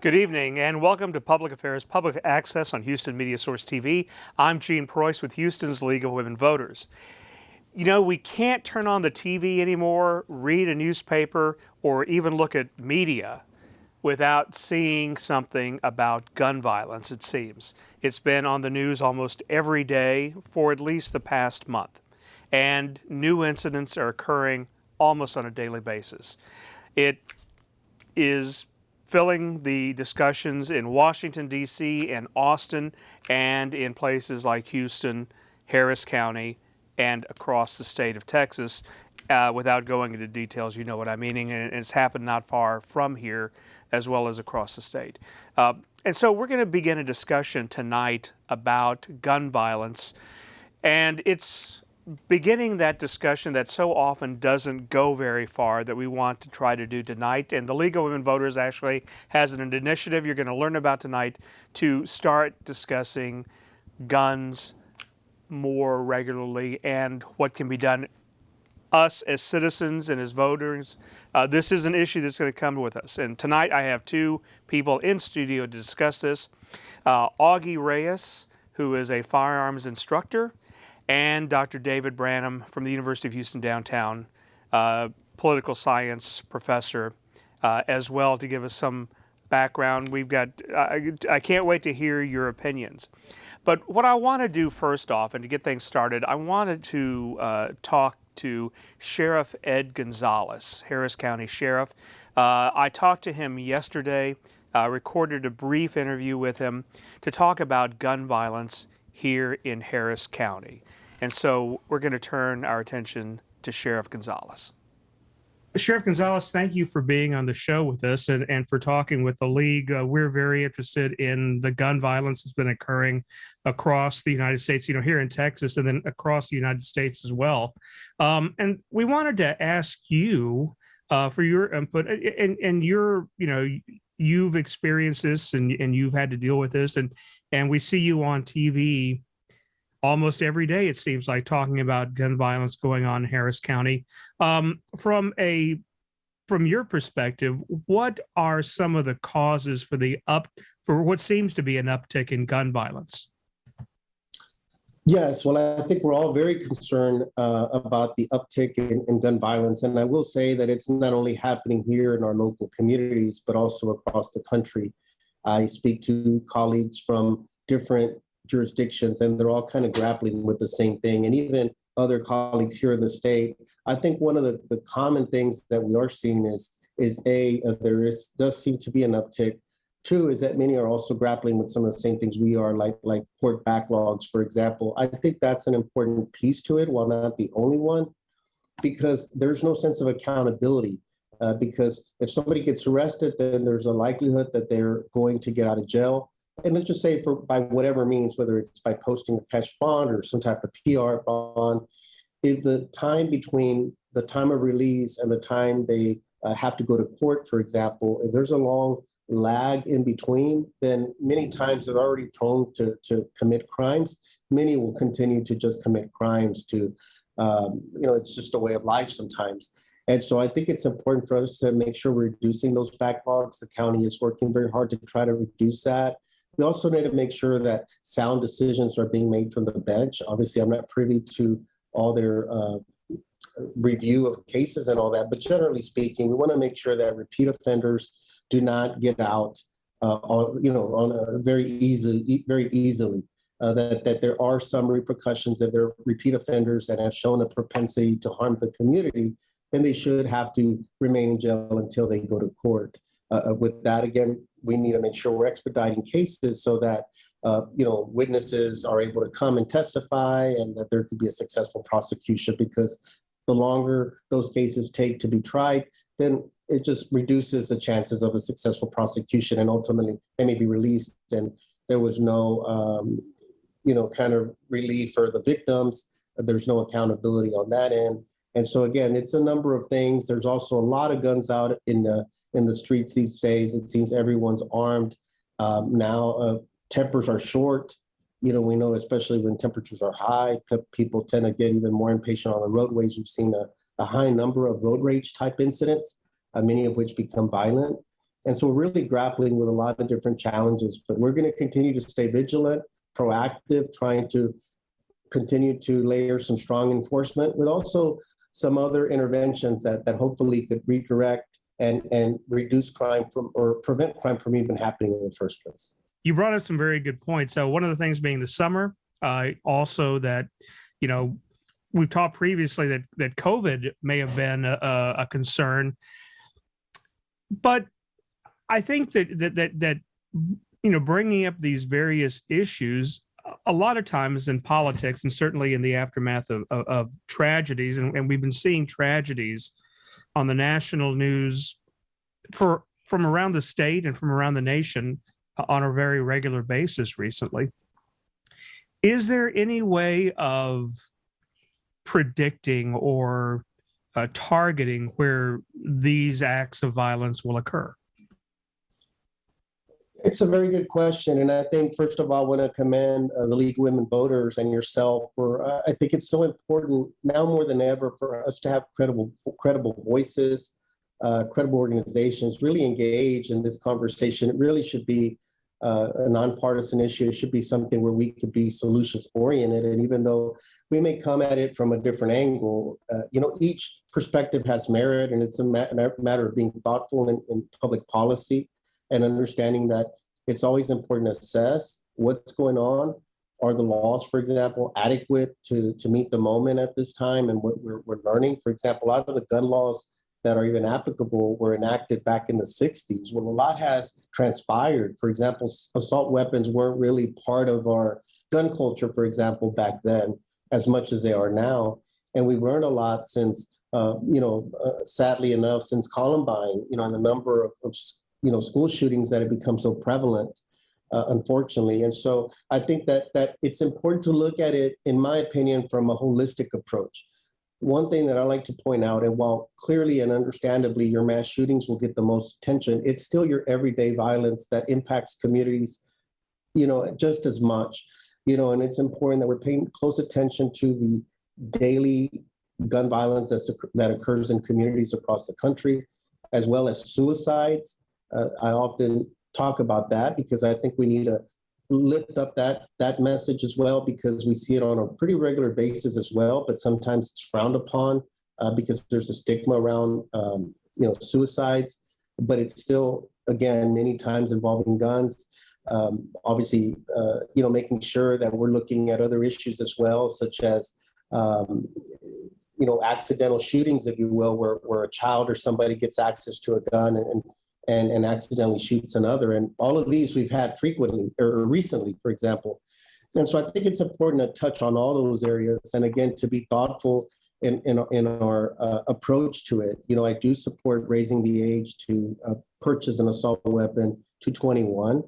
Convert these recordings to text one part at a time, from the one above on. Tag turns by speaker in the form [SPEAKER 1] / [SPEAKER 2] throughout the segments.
[SPEAKER 1] Good evening and welcome to Public Affairs Public Access on Houston Media Source TV. I'm Gene Preuss with Houston's League of Women Voters. You know, we can't turn on the TV anymore, read a newspaper, or even look at media without seeing something about gun violence, it seems. It's been on the news almost every day for at least the past month, and new incidents are occurring almost on a daily basis. It is filling the discussions in Washington, D.C., and Austin, and in places like Houston, Harris County, and across the state of Texas. Without going into details, you know what I'm meaning, and it's happened not far from here as well as across the state. And so we're going to begin a discussion tonight about gun violence, and it's beginning that discussion that so often doesn't go very far that we want to try to do tonight. And the League of Women Voters actually has an initiative you're going to learn about tonight to start discussing guns more regularly and what can be done. Us as citizens and as voters, this is an issue that's going to come with us. And tonight I have two people in studio to discuss this. Augie Reyes, who is a firearms instructor, and Dr. David Branham from the University of Houston downtown, political science professor, as well, to give us some background. We've got, I can't wait to hear your opinions. But what I want to do first off, and to get things started, I wanted to talk to Sheriff Ed Gonzalez, Harris County Sheriff. I talked to him yesterday, recorded a brief interview with him to talk about gun violence here in Harris County. And so we're going to turn our attention to Sheriff Gonzalez. Sheriff Gonzalez, thank you for being on the show with us and for talking with the League. We're very interested in the gun violence that's been occurring across the United States, you know, here in Texas and then across the United States as well. And we wanted to ask you for your input and your, you know, you've experienced this and you've had to deal with this and we see you on TV almost every day, it seems like, talking about gun violence going on in Harris County. From your perspective, what are some of the causes for what seems to be an uptick in gun violence?
[SPEAKER 2] Yes, well, I think we're all very concerned about the uptick in gun violence. And I will say that it's not only happening here in our local communities, but also across the country. I speak to colleagues from different jurisdictions, and they're all kind of grappling with the same thing. And even other colleagues here in the state, I think one of the common things that we are seeing is does seem to be an uptick. Two is that many are also grappling with some of the same things we are, like court backlogs, for example. I think that's an important piece to it, while not the only one, because there's no sense of accountability. Because if somebody gets arrested, then there's a likelihood that they're going to get out of jail. And let's just say by whatever means, whether it's by posting a cash bond or some type of PR bond, if the time between the time of release and the time they have to go to court, for example, if there's a long lag in between, then many times they're already prone to commit crimes. Many will continue to just commit crimes it's just a way of life sometimes. And so I think it's important for us to make sure we're reducing those backlogs. The county is working very hard to try to reduce that. We also need to make sure that sound decisions are being made from the bench. Obviously, I'm not privy to all their review of cases and all that, but generally speaking, we want to make sure that repeat offenders do not get out very easily. That there are some repercussions. If they're repeat offenders that have shown a propensity to harm the community, then they should have to remain in jail until they go to court. With that, again, we need to make sure we're expediting cases so that witnesses are able to come and testify, and that there could be a successful prosecution. Because the longer those cases take to be tried, then it just reduces the chances of a successful prosecution, and ultimately they may be released. And there was no, kind of relief for the victims. There's no accountability on that end. And so again, it's a number of things. There's also a lot of guns out in the streets these days. It seems everyone's armed. Now tempers are short. We know, especially when temperatures are high, people tend to get even more impatient on the roadways. We've seen a high number of road rage type incidents, many of which become violent. And so we're really grappling with a lot of different challenges, but we're going to continue to stay vigilant, proactive, trying to continue to layer some strong enforcement with also some other interventions that hopefully could redirect and reduce crime from, or prevent crime from even happening in the first place.
[SPEAKER 1] You brought up some very good points. So one of the things being the summer, also that, we've talked previously that COVID may have been a concern, but I think that bringing up these various issues a lot of times in politics, and certainly in the aftermath of tragedies, and we've been seeing tragedies on the national news from around the state and from around the nation on a very regular basis recently. Is there any way of predicting or targeting where these acts of violence will occur?
[SPEAKER 2] It's a very good question. And I think, first of all, I want to commend the League of Women Voters and yourself for, I think it's so important now more than ever for us to have credible voices, credible organizations really engage in this conversation. It really should be a nonpartisan issue. It should be something where we could be solutions oriented. And even though we may come at it from a different angle, each perspective has merit, and it's a matter of being thoughtful in public policy and understanding that it's always important to assess what's going on. Are the laws, for example, adequate to meet the moment at this time and what we're learning? For example, a lot of the gun laws that are even applicable were enacted back in the 60s. Well, a lot has transpired. For example, assault weapons weren't really part of our gun culture, for example, back then, as much as they are now. And we've learned a lot since, sadly enough, since Columbine, and the number of school shootings that have become so prevalent, unfortunately. And so I think that it's important to look at it, in my opinion, from a holistic approach. One thing that I like to point out, and while clearly and understandably your mass shootings will get the most attention, it's still your everyday violence that impacts communities, just as much, and it's important that we're paying close attention to the daily gun violence that occurs in communities across the country, as well as suicides. I often talk about that because I think we need to lift up that message as well, because we see it on a pretty regular basis as well, but sometimes it's frowned upon because there's a stigma around suicides, but it's still, again, many times involving guns. Obviously, making sure that we're looking at other issues as well, such as accidental shootings, if you will, where a child or somebody gets access to a gun and accidentally shoots another. And all of these we've had frequently or recently, for example. And so I think it's important to touch on all those areas. And again, to be thoughtful in our approach to it. I do support raising the age to purchase an assault weapon to 21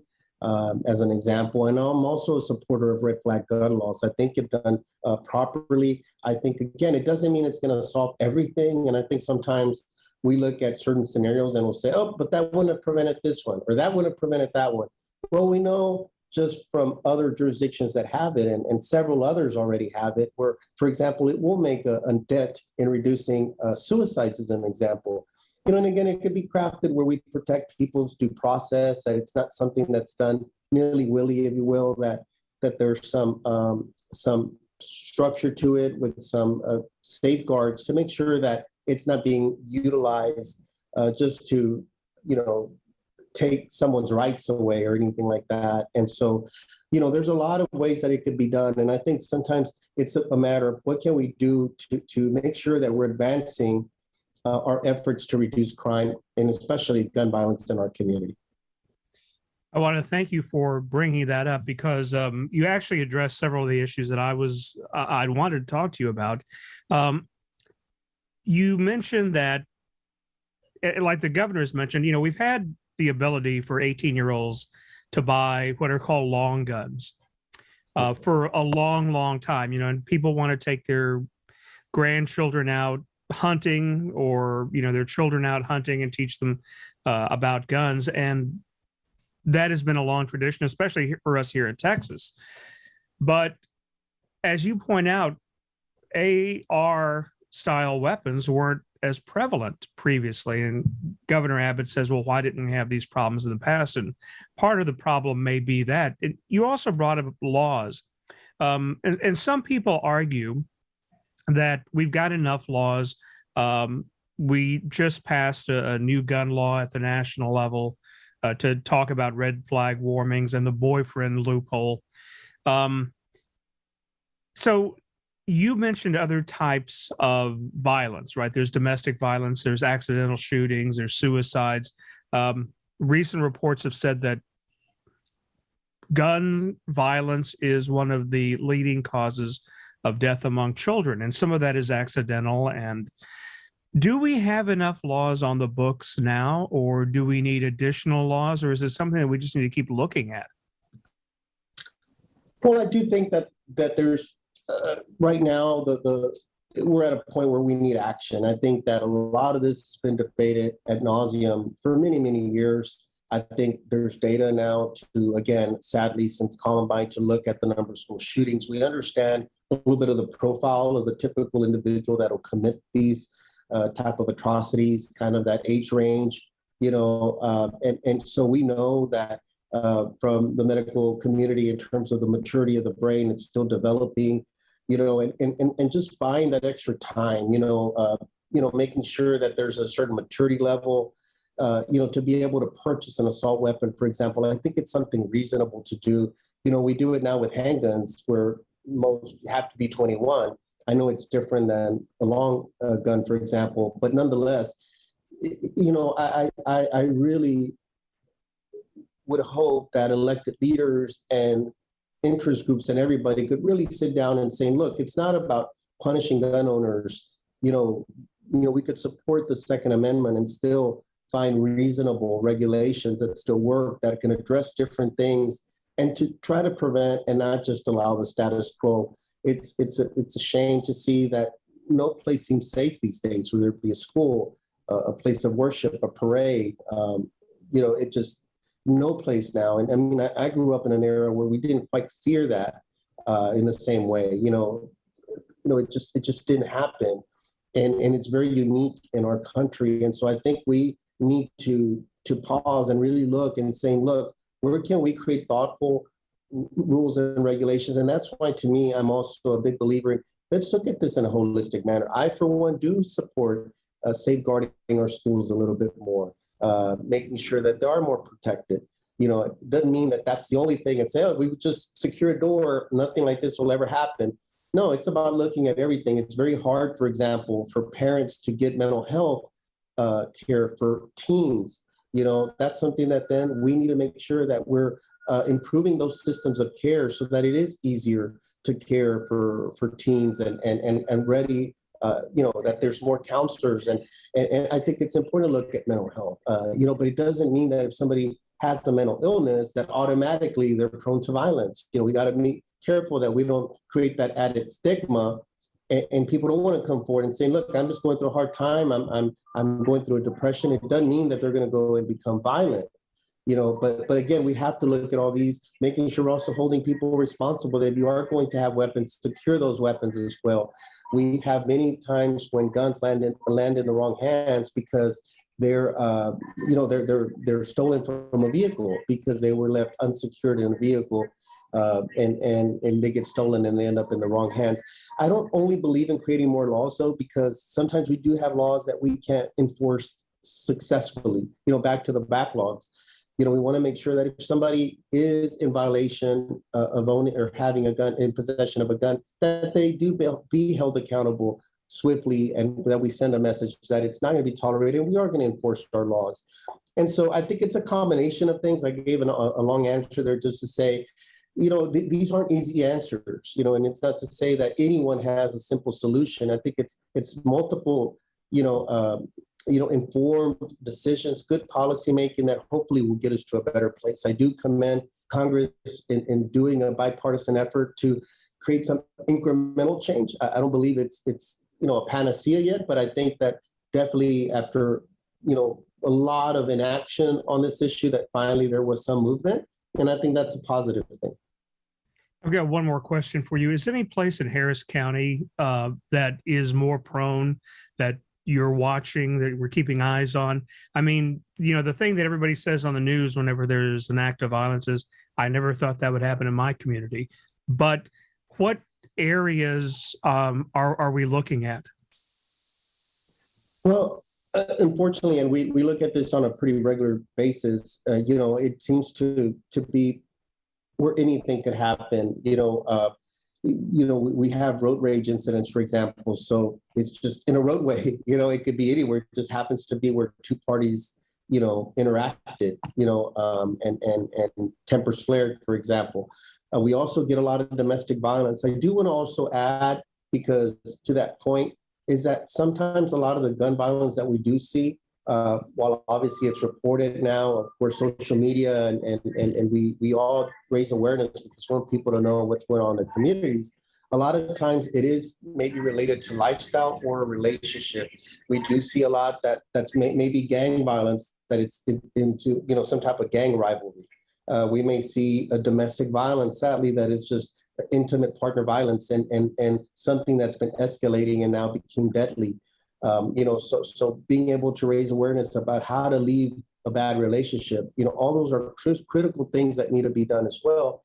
[SPEAKER 2] as an example. And I'm also a supporter of red flag gun laws. I think if done properly, I think, again, it doesn't mean it's going to solve everything. And I think sometimes we look at certain scenarios and we'll say, oh, but that wouldn't have prevented this one, or that would have prevented that one. Well, we know just from other jurisdictions that have it, and several others already have it, where, for example, it will make a dent in reducing suicides, as an example. And again, it could be crafted where we protect people's due process, that it's not something that's done nilly-willy, if you will, that there's some structure to it with some safeguards to make sure that it's not being utilized just to, take someone's rights away or anything like that. And so, there's a lot of ways that it could be done. And I think sometimes it's a matter of what can we do to make sure that we're advancing our efforts to reduce crime, and especially gun violence in our community.
[SPEAKER 1] I want to thank you for bringing that up, because you actually addressed several of the issues that I wanted to talk to you about. You mentioned that, like the governor's mentioned, we've had the ability for 18-year-olds to buy what are called long guns for a long, long time, and people want to take their grandchildren out hunting, or, their children out hunting, and teach them about guns. And that has been a long tradition, especially for us here in Texas. But as you point out, AR style weapons weren't as prevalent previously. And Governor Abbott says, well, why didn't we have these problems in the past? And part of the problem may be that. You also brought up laws. And some people argue that we've got enough laws. We just passed a new gun law at the national level to talk about red flag warnings and the boyfriend loophole. So you mentioned other types of violence, right? There's domestic violence, there's accidental shootings, there's suicides. Recent reports have said that gun violence is one of the leading causes of death among children, and some of that is accidental. And do we have enough laws on the books now, or do we need additional laws, or is it something that we just need to keep looking at?
[SPEAKER 2] Well, I do think that there's right now we're at a point where we need action. I think that a lot of this has been debated ad nauseum for many, many years. I think there's data now to, again, sadly, since Columbine, to look at the number of school shootings. We understand a little bit of the profile of the typical individual that will commit these type of atrocities, kind of that age range, and so we know that from the medical community in terms of the maturity of the brain, it's still developing, and just buying that extra time, making sure that there's a certain maturity level, to be able to purchase an assault weapon, for example. I think it's something reasonable to do. We do it now with handguns where most have to be 21. I know it's different than a long gun, for example, but nonetheless, I really would hope that elected leaders and interest groups and everybody could really sit down and say, look, it's not about punishing gun owners. We could support the Second Amendment and still find reasonable regulations that still work, that can address different things, and to try to prevent and not just allow the status quo. It's a shame to see that no place seems safe these days, whether it be a school, a place of worship, a parade. It just no place now. And I mean, I grew up in an era where we didn't quite fear that in the same way. It just didn't happen, and it's very unique in our country. And so I think we need to pause and really look and saying, look, where can we create thoughtful rules and regulations? And that's why, to me, I'm also a big believer in, let's look at this in a holistic manner. I, for one, do support safeguarding our schools a little bit more, making sure that they are more protected. It doesn't mean that that's the only thing and say, oh, we would just secure a door, nothing like this will ever happen. No, it's about looking at everything. It's very hard, for example, for parents to get mental health care for teens. That's something that then we need to make sure that we're improving those systems of care so that it is easier to care for teens and ready, that there's more counselors. And I think it's important to look at mental health, but it doesn't mean that if somebody has a mental illness that automatically they're prone to violence. We got to be careful that we don't create that added stigma, and people don't want to come forward and say, look, I'm just going through a hard time. I'm going through a depression. It doesn't mean that they're going to go and become violent. But again, we have to look at all these, making sure we're also holding people responsible that if you are going to have weapons, secure those weapons as well. We have many times when guns land in the wrong hands because they're stolen from a vehicle because they were left unsecured in a vehicle, and they get stolen and they end up in the wrong hands. I don't only believe in creating more laws, though, because sometimes we do have laws that we can't enforce successfully. Back to the backlogs. We want to make sure that if somebody is in violation of owning or having a gun, in possession of a gun, that they do be held accountable swiftly, and that we send a message that it's not going to be tolerated. We are going to enforce our laws. And so I think it's a combination of things. I gave a long answer there just to say, these aren't easy answers, and it's not to say that anyone has a simple solution. I think it's multiple, informed decisions, good policy making that hopefully will get us to a better place. I do commend Congress in doing a bipartisan effort to create some incremental change. I don't believe it's a panacea yet, but I think that definitely after a lot of inaction on this issue, that finally there was some movement, and I think that's a positive thing.
[SPEAKER 1] I've got one more question for you. Is there any place in Harris County that is more prone, that you're watching, that we're keeping eyes on. I mean, the thing that everybody says on the news whenever there's an act of violence is, I never thought that would happen in my community. But what areas are we looking at?
[SPEAKER 2] Well, unfortunately, and we look at this on a pretty regular basis, it seems to be where anything could happen. We have road rage incidents, for example. So it's just in a roadway, it could be anywhere. It just happens to be where two parties, interacted, and tempers flared, for example. We also get a lot of domestic violence. I do want to also add, because to that point, is that sometimes a lot of the gun violence that we do see, while obviously it's reported now, we're social media and we all raise awareness because we want people to know what's going on in the communities. A lot of times it is maybe related to lifestyle or a relationship. We do see a lot that's maybe gang violence, that it's into some type of gang rivalry. We may see a domestic violence, sadly, that is just intimate partner violence and something that's been escalating and now became deadly. So being able to raise awareness about how to leave a bad relationship, all those are critical things that need to be done as well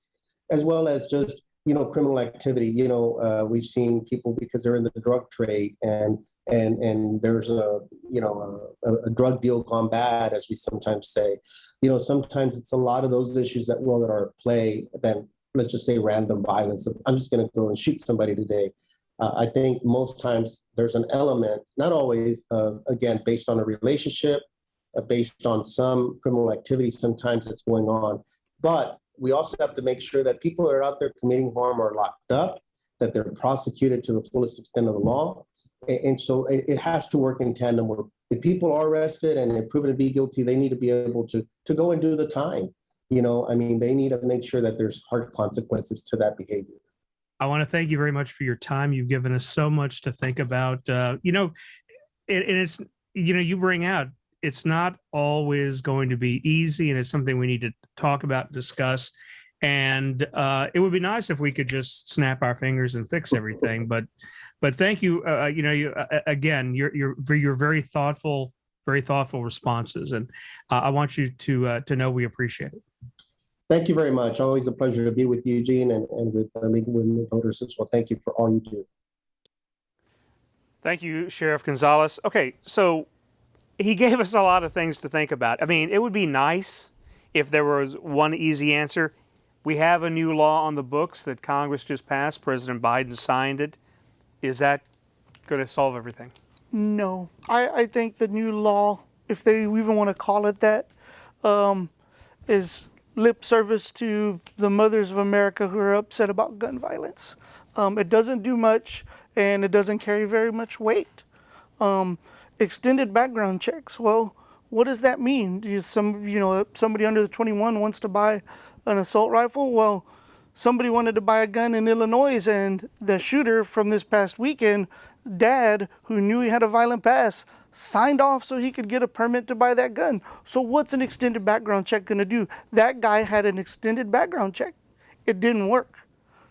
[SPEAKER 2] as just, criminal activity. We've seen people, because they're in the drug trade and there's a drug deal gone bad, as we sometimes say. Sometimes it's a lot of those issues that are at play than, let's just say, random violence. I'm just going to go and shoot somebody today. I think most times there's an element, not always, again, based on a relationship, based on some criminal activity, sometimes it's going on. But we also have to make sure that people that are out there committing harm are locked up, that they're prosecuted to the fullest extent of the law. And so it has to work in tandem, where if people are arrested and they're proven to be guilty, they need to be able to go and do the time. They need to make sure that there's hard consequences to that behavior.
[SPEAKER 1] I want to thank you very much for your time. You've given us so much to think about. It's, you bring out, it's not always going to be easy, and it's something we need to talk about, discuss. And it would be nice if we could just snap our fingers and fix everything. But thank you. Again, you're very thoughtful responses, and I want you to know we appreciate it.
[SPEAKER 2] Thank you very much. Always a pleasure to be with you, Gene, and with League of Women Voters as well. Thank you for all you do.
[SPEAKER 1] Thank you, Sheriff Gonzalez. Okay, so he gave us a lot of things to think about. It would be nice if there was one easy answer. We have a new law on the books that Congress just passed. President Biden signed it. Is that going to solve everything?
[SPEAKER 3] No. I think the new law, if they even want to call it that, is lip service to the mothers of America who are upset about gun violence. It doesn't do much, and it doesn't carry very much weight. Extended background checks. Well, what does that mean? Somebody under the 21 wants to buy an assault rifle. Well, somebody wanted to buy a gun in Illinois, and the shooter from this past weekend, dad, who knew he had a violent past, signed off so he could get a permit to buy that gun. So what's an extended background check going to do? That guy had an extended background check. It didn't work.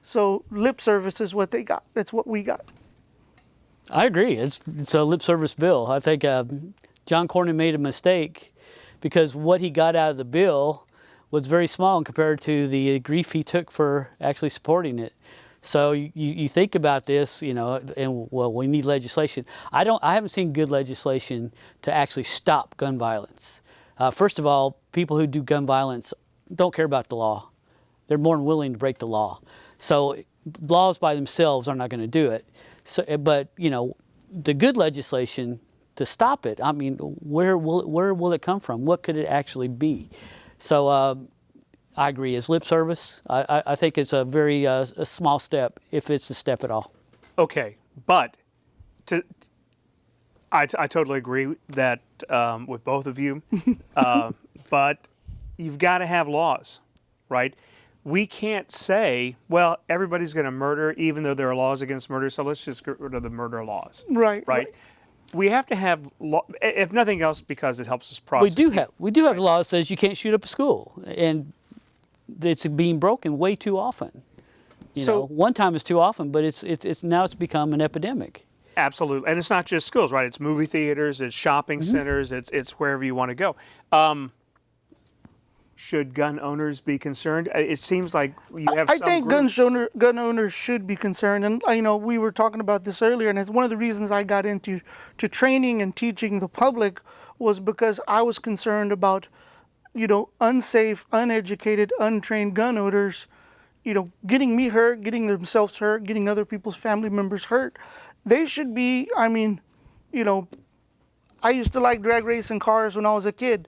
[SPEAKER 3] So lip service is what they got. That's what we got.
[SPEAKER 4] I agree. It's a lip service bill. I think John Cornyn made a mistake, because what he got out of the bill was very small compared to the grief he took for actually supporting it. So you think about this, and we need legislation. I haven't seen good legislation to actually stop gun violence. First of all, people who do gun violence don't care about the law. They're more than willing to break the law. So laws by themselves are not going to do it. So, but the good legislation to stop it, where will it come from? What could it actually be? So I agree. It's lip service. I think it's a very a small step, if it's a step at all.
[SPEAKER 1] Okay, but I totally agree that with both of you. But you've got to have laws, right? We can't say, well, everybody's going to murder, even though there are laws against murder, so let's just get rid of the murder laws.
[SPEAKER 3] Right.
[SPEAKER 1] We have to have law, if nothing else, because it helps us prosecute.
[SPEAKER 4] We do have a law that says you can't shoot up a school, and it's being broken way too often. One time is too often, but it's now become an epidemic.
[SPEAKER 1] Absolutely, and it's not just schools, right? It's movie theaters, it's shopping centers, it's wherever you want to go. Should gun owners be concerned? It seems like you have
[SPEAKER 3] I
[SPEAKER 1] some
[SPEAKER 3] think
[SPEAKER 1] groups.
[SPEAKER 3] gun owners should be concerned, and we were talking about this earlier, and it's one of the reasons I got into training and teaching the public was because I was concerned about unsafe, uneducated, untrained gun owners, getting me hurt, getting themselves hurt, getting other people's family members hurt. They should be. I used to like drag racing cars when I was a kid.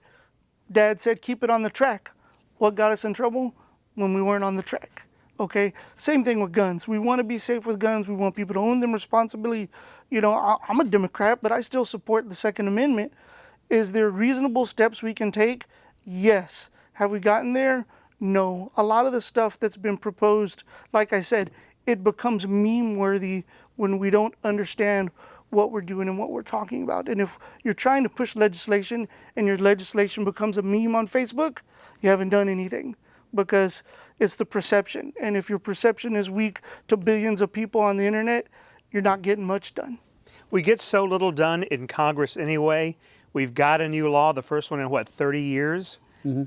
[SPEAKER 3] Dad said, keep it on the track. What got us in trouble? When we weren't on the track. Okay? Same thing with guns. We want to be safe with guns. We want people to own them responsibly. I'm a Democrat, but I still support the Second Amendment. Is there reasonable steps we can take? Yes. Have we gotten there? No. A lot of the stuff that's been proposed, like I said, it becomes meme-worthy when we don't understand what we're doing and what we're talking about. And if you're trying to push legislation and your legislation becomes a meme on Facebook, you haven't done anything, because it's the perception. And if your perception is weak to billions of people on the internet, you're not getting much done.
[SPEAKER 1] We get so little done in Congress anyway. We've got a new law, the first one in 30 years? Mm-hmm.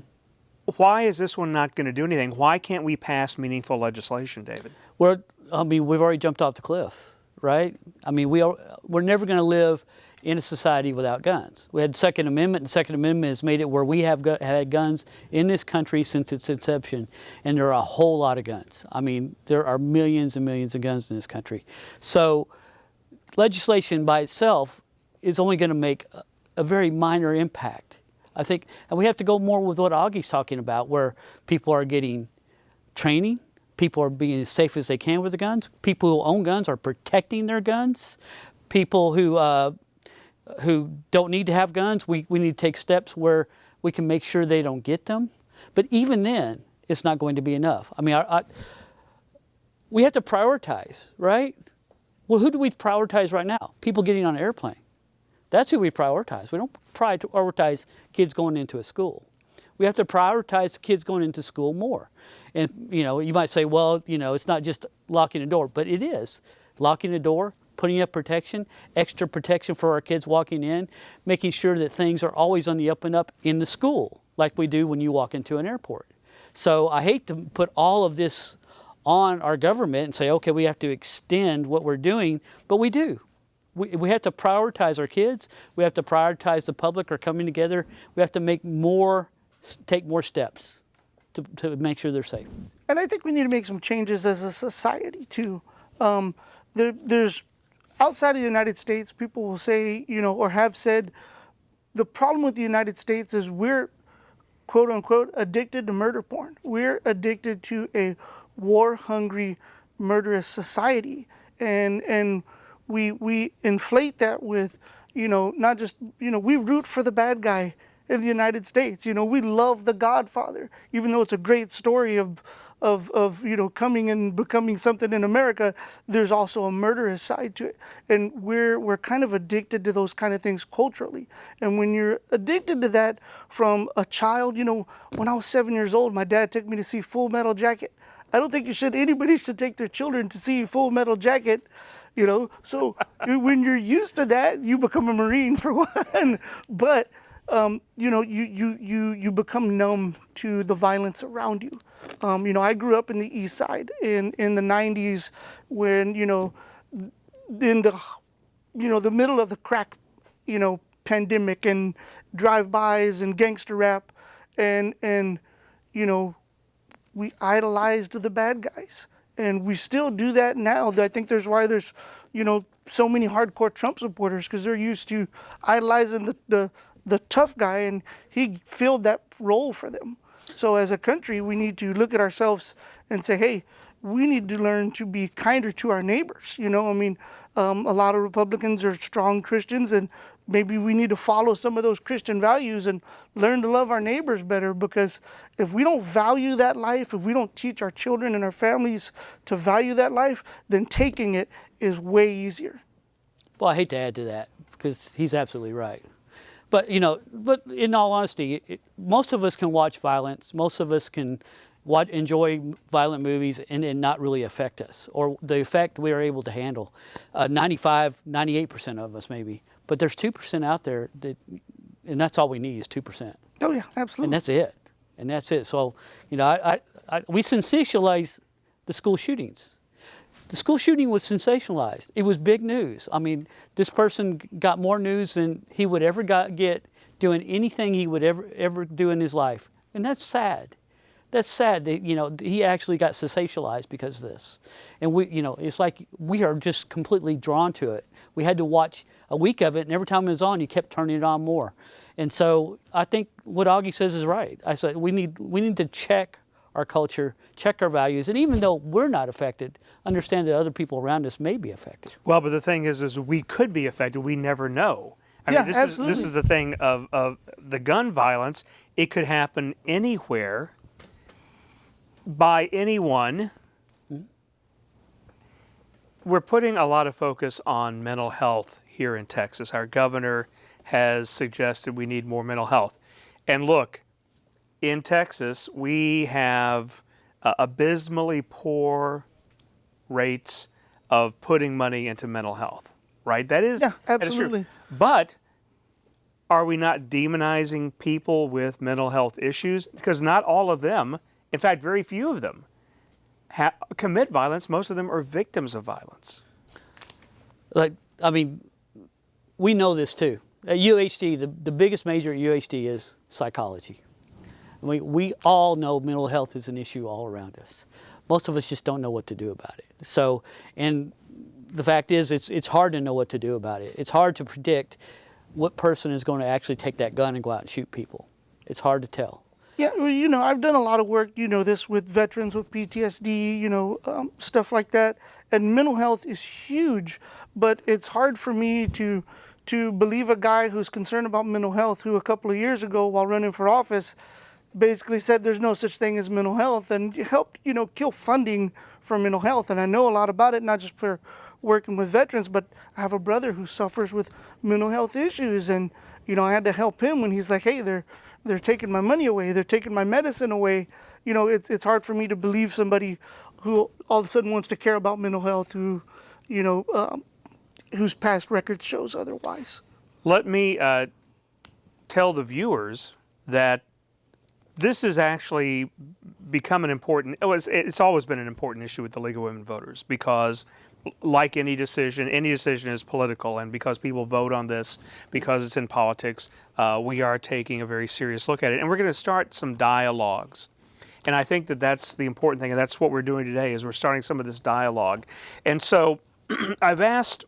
[SPEAKER 1] Why is this one not going to do anything? Why can't we pass meaningful legislation, David?
[SPEAKER 4] Well, we've already jumped off the cliff. Right? We're never going to live in a society without guns. We had the Second Amendment, and the Second Amendment has made it where we have had guns in this country since its inception, and there are a whole lot of guns. There are millions and millions of guns in this country. So legislation by itself is only going to make a very minor impact. I think, and we have to go more with what Augie's talking about, where people are getting training. People are being as safe as they can with the guns. People who own guns are protecting their guns. People who don't need to have guns, we need to take steps where we can make sure they don't get them. But even then, it's not going to be enough. We have to prioritize, right? Well, who do we prioritize right now? People getting on an airplane. That's who we prioritize. We don't prioritize kids going into a school. We have to prioritize kids going into school more. And, you might say, well, it's not just locking the door, but it is. Locking the door, putting up protection, extra protection for our kids walking in, making sure that things are always on the up and up in the school, like we do when you walk into an airport. So I hate to put all of this on our government and say, okay, we have to extend what we're doing, but we do. We have to prioritize our kids. We have to prioritize the public are coming together. We have to take more steps to make sure they're safe.
[SPEAKER 3] And I think we need to make some changes as a society too. There's outside of the United States, people will say, or have said, the problem with the United States is we're, quote unquote, addicted to murder porn. We're addicted to a war-hungry, murderous society, and we inflate that with, not just, we root for the bad guy in the United States. We love The Godfather, even though it's a great story of coming and becoming something in America. There's also a murderous side to it, and we're kind of addicted to those kind of things culturally. And when you're addicted to that from a child, when I was 7 years old, my dad took me to see Full Metal Jacket. I don't think anybody should take their children to see Full Metal Jacket. So when you're used to that, you become a Marine for one, but you become numb to the violence around you. I grew up in the East Side in the 90s when, in the middle of the crack, pandemic and drive-bys and gangster rap, and we idolized the bad guys. And we still do that now. I think there's why there's, so many hardcore Trump supporters, because they're used to idolizing the tough guy, and he filled that role for them. So as a country, we need to look at ourselves and say, hey, we need to learn to be kinder to our neighbors. A lot of Republicans are strong Christians, and maybe we need to follow some of those Christian values and learn to love our neighbors better, because if we don't value that life, if we don't teach our children and our families to value that life, then taking it is way easier.
[SPEAKER 4] Well, I hate to add to that, because he's absolutely right. But, but in all honesty, most of us can watch violence. Most of us can, enjoy violent movies and it not really affect us, or the effect we are able to handle. 98% of us maybe, but there's 2% out there and that's all we need is 2%.
[SPEAKER 3] Oh yeah, absolutely.
[SPEAKER 4] And that's it. So, we sensationalize the school shootings. The school shooting was sensationalized. It was big news. I mean, this person got more news than he would ever get doing anything he would ever do in his life. And that's sad. That's sad that, he actually got sensationalized because of this. And it's like we are just completely drawn to it. We had to watch a week of it, and every time it was on, you kept turning it on more. And so I think what Augie says is right. I said we need to check our culture, check our values, and even though we're not affected, understand that other people around us may be affected.
[SPEAKER 1] Well, but the thing is we could be affected. We never know. I mean, this is the thing of the gun violence. It could happen anywhere by anyone. Mm-hmm. We're putting a lot of focus on mental health here in Texas. Our governor has suggested we need more mental health. And look, in Texas, we have abysmally poor rates of putting money into mental health, right? That is
[SPEAKER 3] absolutely.
[SPEAKER 1] That is true. But are we not demonizing people with mental health issues? Because not all of them, in fact, very few of them, commit violence. Most of them are victims of violence.
[SPEAKER 4] We know this too. At UHD, the biggest major at UHD is psychology. We all know mental health is an issue all around us. Most of us just don't know what to do about it. So, and the fact is, it's hard to know what to do about it. It's hard to predict what person is going to actually take that gun and go out and shoot people. It's hard to tell.
[SPEAKER 3] Yeah, well, I've done a lot of work, this with veterans with PTSD, stuff like that. And mental health is huge, but it's hard for me to believe a guy who's concerned about mental health who a couple of years ago while running for office basically said there's no such thing as mental health and helped, kill funding for mental health. And I know a lot about it, not just for working with veterans, but I have a brother who suffers with mental health issues. And, I had to help him when he's like, hey, they're taking my money away. They're taking my medicine away. It's hard for me to believe somebody who all of a sudden wants to care about mental health whose past record shows otherwise.
[SPEAKER 1] Let me tell the viewers that this has actually become an important, it's always been an important issue with the League of Women Voters because like any decision is political, and because people vote on this, because it's in politics, we are taking a very serious look at it. And we're going to start some dialogues. And I think that that's the important thing, and that's what we're doing today, is we're starting some of this dialogue. And so I've asked,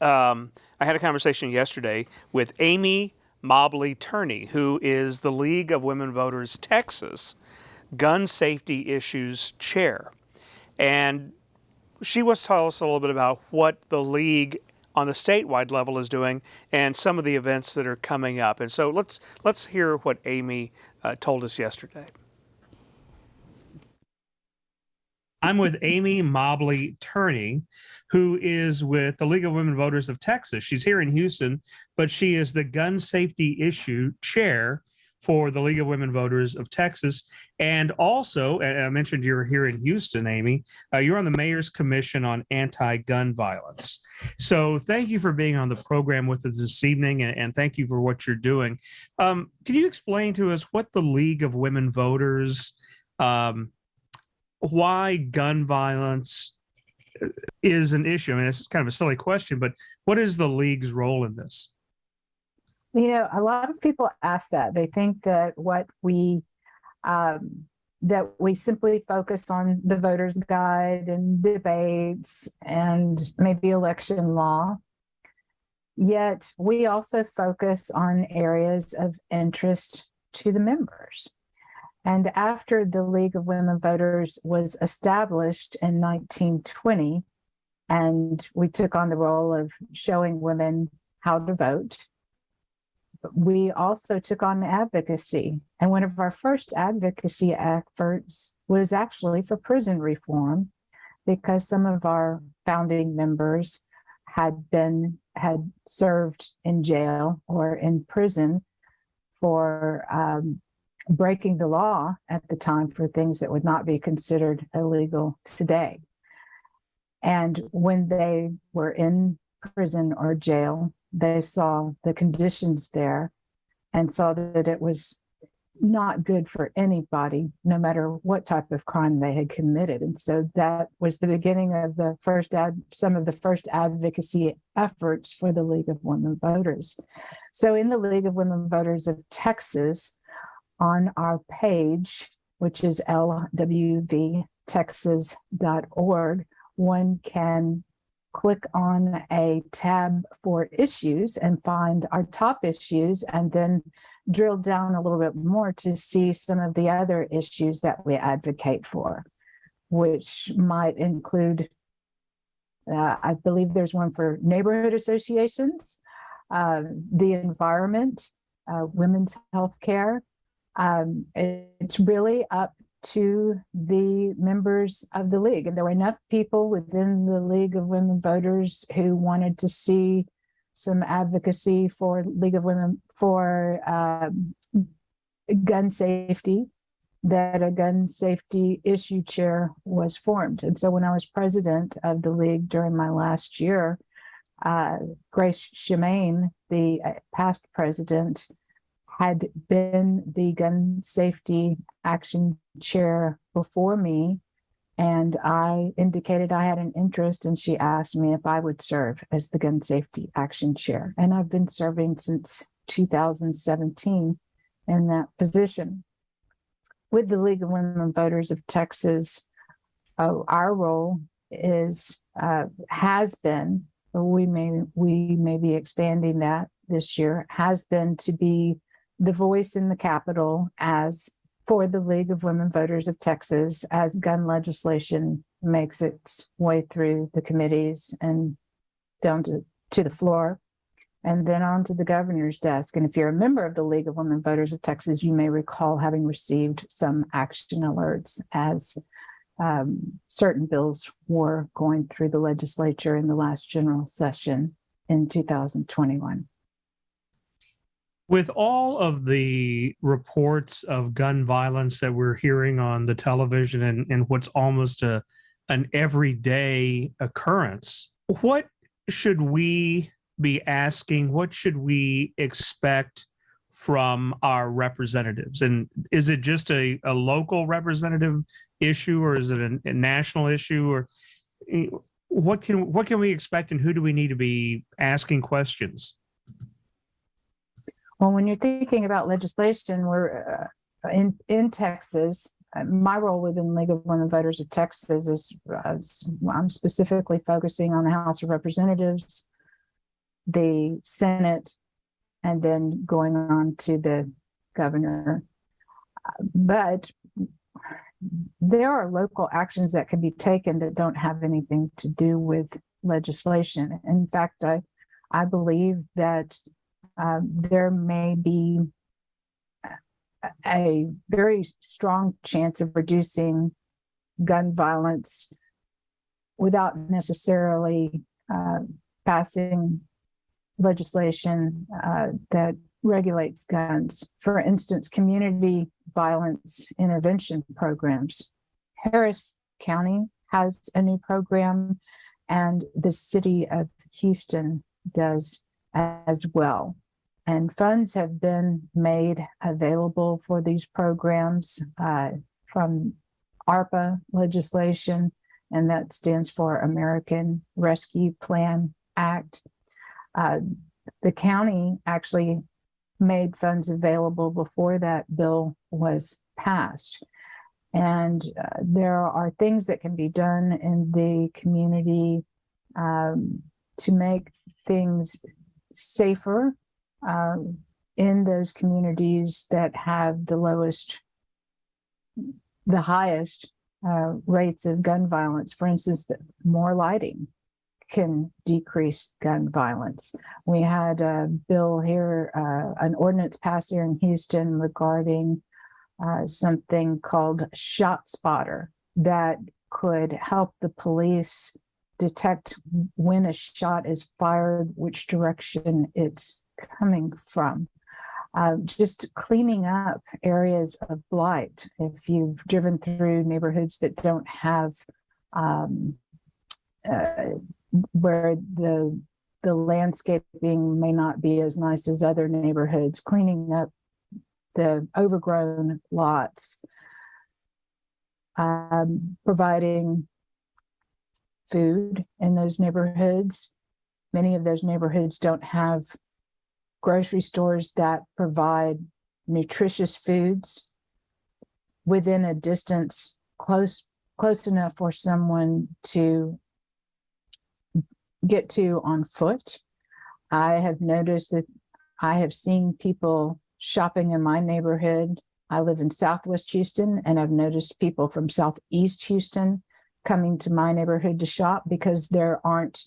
[SPEAKER 1] I had a conversation yesterday with Amy Mobley Turney, who is the League of Women Voters Texas Gun Safety Issues Chair. And she wants to tell us a little bit about what the League on the statewide level is doing and some of the events that are coming up. And so let's hear what Amy told us yesterday. I'm with Amy Mobley Turney, who is with the League of Women Voters of Texas. She's here in Houston, but she is the Gun Safety Issue Chair for the League of Women Voters of Texas. And also, and I mentioned you're here in Houston, Amy, you're on the Mayor's Commission on Anti-Gun Violence. So thank you for being on the program with us this evening, and thank you for what you're doing. Can you explain to us what the League of Women Voters, why gun violence is an issue? I mean, it's kind of a silly question, but what is the League's role in this?
[SPEAKER 5] A lot of people ask that. They think that that we simply focus on the voter's guide and debates and maybe election law. Yet we also focus on areas of interest to the members. And after the League of Women Voters was established in 1920, and we took on the role of showing women how to vote, we also took on advocacy. And one of our first advocacy efforts was actually for prison reform, because some of our founding members had served in jail or in prison for breaking the law at the time for things that would not be considered illegal today. And when they were in prison or jail, they saw the conditions there and saw that it was not good for anybody, no matter what type of crime they had committed. And so that was the beginning of some of the first advocacy efforts for the League of Women Voters. So in the League of Women Voters of Texas, on our page, which is lwvtexas.org, one can click on a tab for issues and find our top issues, and then drill down a little bit more to see some of the other issues that we advocate for, which might include, I believe there's one for neighborhood associations, the environment, women's health care. It's really up to the members of the League. And there were enough people within the League of Women Voters who wanted to see some advocacy for League of Women for gun safety, that a gun safety issue chair was formed. And so when I was president of the League during my last year, Grace Shemaine, the past president, had been the gun safety action chair before me, and I indicated I had an interest, and she asked me if I would serve as the gun safety action chair. And I've been serving since 2017 in that position. With the League of Women Voters of Texas, our role has been, we may be expanding that this year, has been to be the voice in the Capitol as for the League of Women Voters of Texas as gun legislation makes its way through the committees and down to the floor, and then on to the governor's desk. And if you're a member of the League of Women Voters of Texas, you may recall having received some action alerts as certain bills were going through the legislature in the last general session in 2021.
[SPEAKER 1] With all of the reports of gun violence that we're hearing on the television and what's almost an everyday occurrence, what should we be asking? What should we expect from our representatives? And is it just a local representative issue, or is it a national issue? Or what can we expect, and who do we need to be asking questions?
[SPEAKER 5] Well, when you're thinking about legislation, we're in Texas. My role within League of Women Voters of Texas is I'm specifically focusing on the House of Representatives, the Senate, and then going on to the governor. But there are local actions that can be taken that don't have anything to do with legislation. In fact, I believe that there may be a very strong chance of reducing gun violence without necessarily passing legislation that regulates guns. For instance, community violence intervention programs. Harris County has a new program, and the city of Houston does as well. And funds have been made available for these programs from ARPA legislation, and that stands for American Rescue Plan Act. The county actually made funds available before that bill was passed. And there are things that can be done in the community to make things safer in those communities that have the highest rates of gun violence. For instance, more lighting can decrease gun violence. We had a bill here, an ordinance passed here in Houston regarding something called Shot Spotter that could help the police detect when a shot is fired, which direction it's coming from. just cleaning up areas of blight. If you've driven through neighborhoods that don't have where the landscaping may not be as nice as other neighborhoods, cleaning up the overgrown lots, providing food in those neighborhoods. Many of those neighborhoods don't have grocery stores that provide nutritious foods within a distance close enough for someone to get to on foot. I have noticed that I have seen people shopping in my neighborhood. I live in Southwest Houston, and I've noticed people from Southeast Houston coming to my neighborhood to shop because there aren't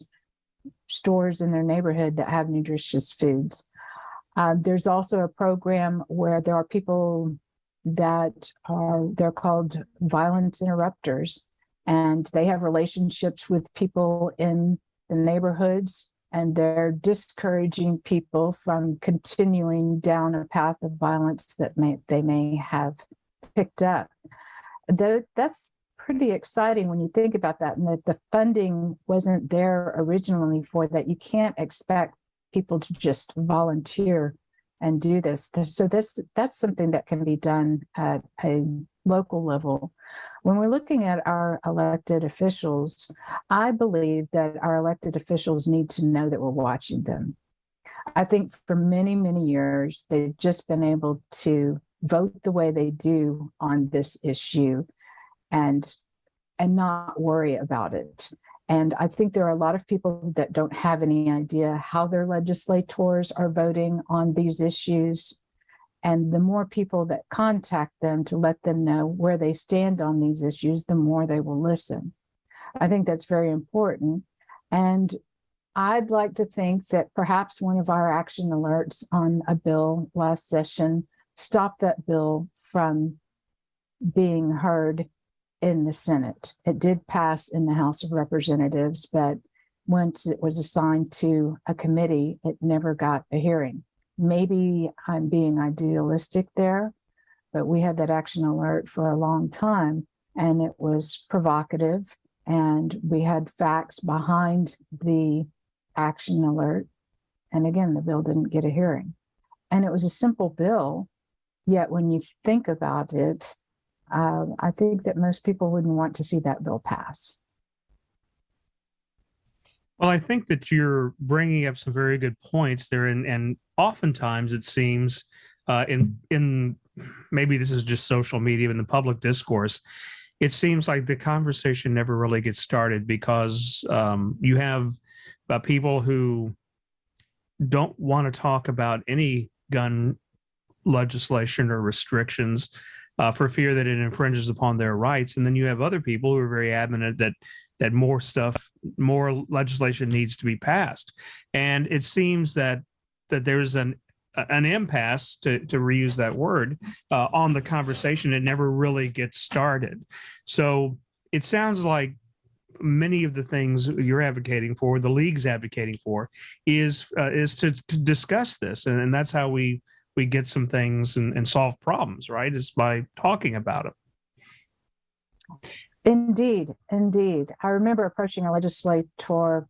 [SPEAKER 5] stores in their neighborhood that have nutritious foods. There's also a program where there are people they're called violence interrupters, and they have relationships with people in the neighborhoods, and they're discouraging people from continuing down a path of violence that they may have picked up. That's pretty exciting when you think about that, and that the funding wasn't there originally for that. You can't expect people to just volunteer and do this. So that's something that can be done at a local level. When we're looking at our elected officials, I believe that our elected officials need to know that we're watching them. I think for many, many years, they've just been able to vote the way they do on this issue and not worry about it. And I think there are a lot of people that don't have any idea how their legislators are voting on these issues. And the more people that contact them to let them know where they stand on these issues, the more they will listen. I think that's very important. And I'd like to think that perhaps one of our action alerts on a bill last session stopped that bill from being heard in the Senate. It did pass in the House of Representatives, but once it was assigned to a committee, it never got a hearing. Maybe I'm being idealistic there, but we had that action alert for a long time, and it was provocative, and we had facts behind the action alert. And again, the bill didn't get a hearing. And it was a simple bill, yet when you think about it, I think that most people wouldn't want to see that bill pass.
[SPEAKER 1] Well, I think that you're bringing up some very good points there, and oftentimes it seems in maybe this is just social media in the public discourse, it seems like the conversation never really gets started because you have people who don't want to talk about any gun legislation or restrictions for fear that it infringes upon their rights. And then you have other people who are very adamant that more legislation needs to be passed. And it seems that there's an impasse, to reuse that word, on the conversation. It never really gets started. So it sounds like many of the things you're advocating for, the league's advocating for, is to discuss this, and that's how we get some things and solve problems, right? Is by talking about it.
[SPEAKER 5] Indeed. I remember approaching a legislator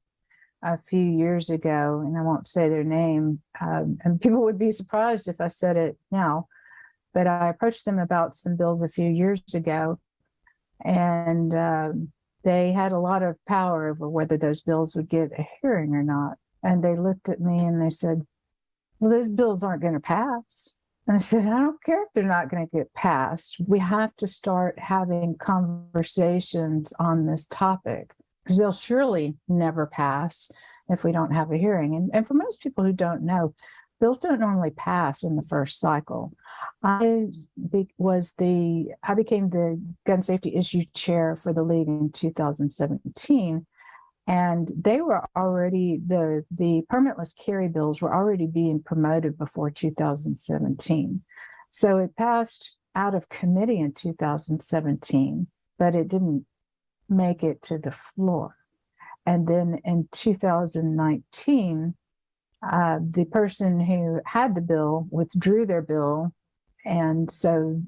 [SPEAKER 5] a few years ago, and I won't say their name, and people would be surprised if I said it now, but I approached them about some bills a few years ago, and they had a lot of power over whether those bills would get a hearing or not. And they looked at me and they said, well, those bills aren't going to pass. And I said, I don't care if they're not going to get passed. We have to start having conversations on this topic because they'll surely never pass if we don't have a hearing. And for most people who don't know, bills don't normally pass in the first cycle. I became the gun safety issue chair for the league in 2017. And they were already, the permitless carry bills were already being promoted before 2017. So it passed out of committee in 2017, but it didn't make it to the floor. And then in 2019, The person who had the bill withdrew their bill, and so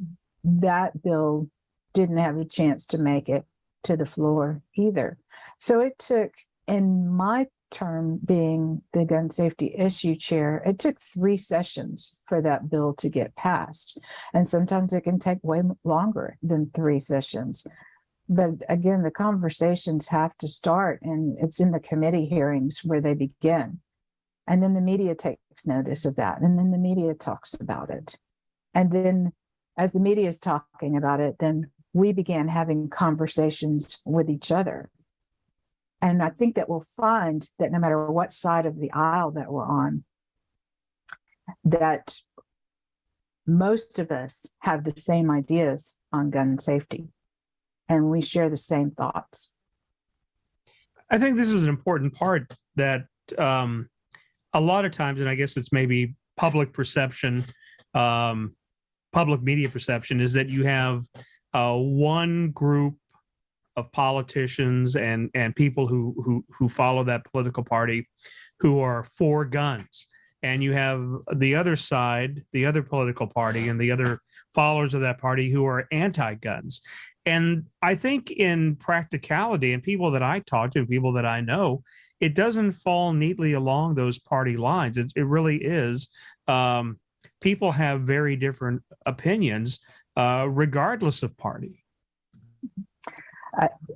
[SPEAKER 5] that bill didn't have a chance to make it to the floor either. So it took, in my term being the gun safety issue chair, it took 3 sessions for that bill to get passed. And sometimes it can take way longer than 3 sessions. But again, the conversations have to start, and it's in the committee hearings where they begin. And then the media takes notice of that. And then the media talks about it. And then as the media is talking about it, then we began having conversations with each other. And I think that we'll find that no matter what side of the aisle that we're on, that most of us have the same ideas on gun safety, and we share the same thoughts.
[SPEAKER 1] I think this is an important part that a lot of times, and I guess it's maybe public perception, public media perception, is that you have one group of politicians and people who follow that political party who are for guns. And you have the other side, the other political party, and the other followers of that party who are anti-guns. And I think in practicality, and people that I talk to, people that I know, it doesn't fall neatly along those party lines. It really is. People have very different opinions, regardless of party.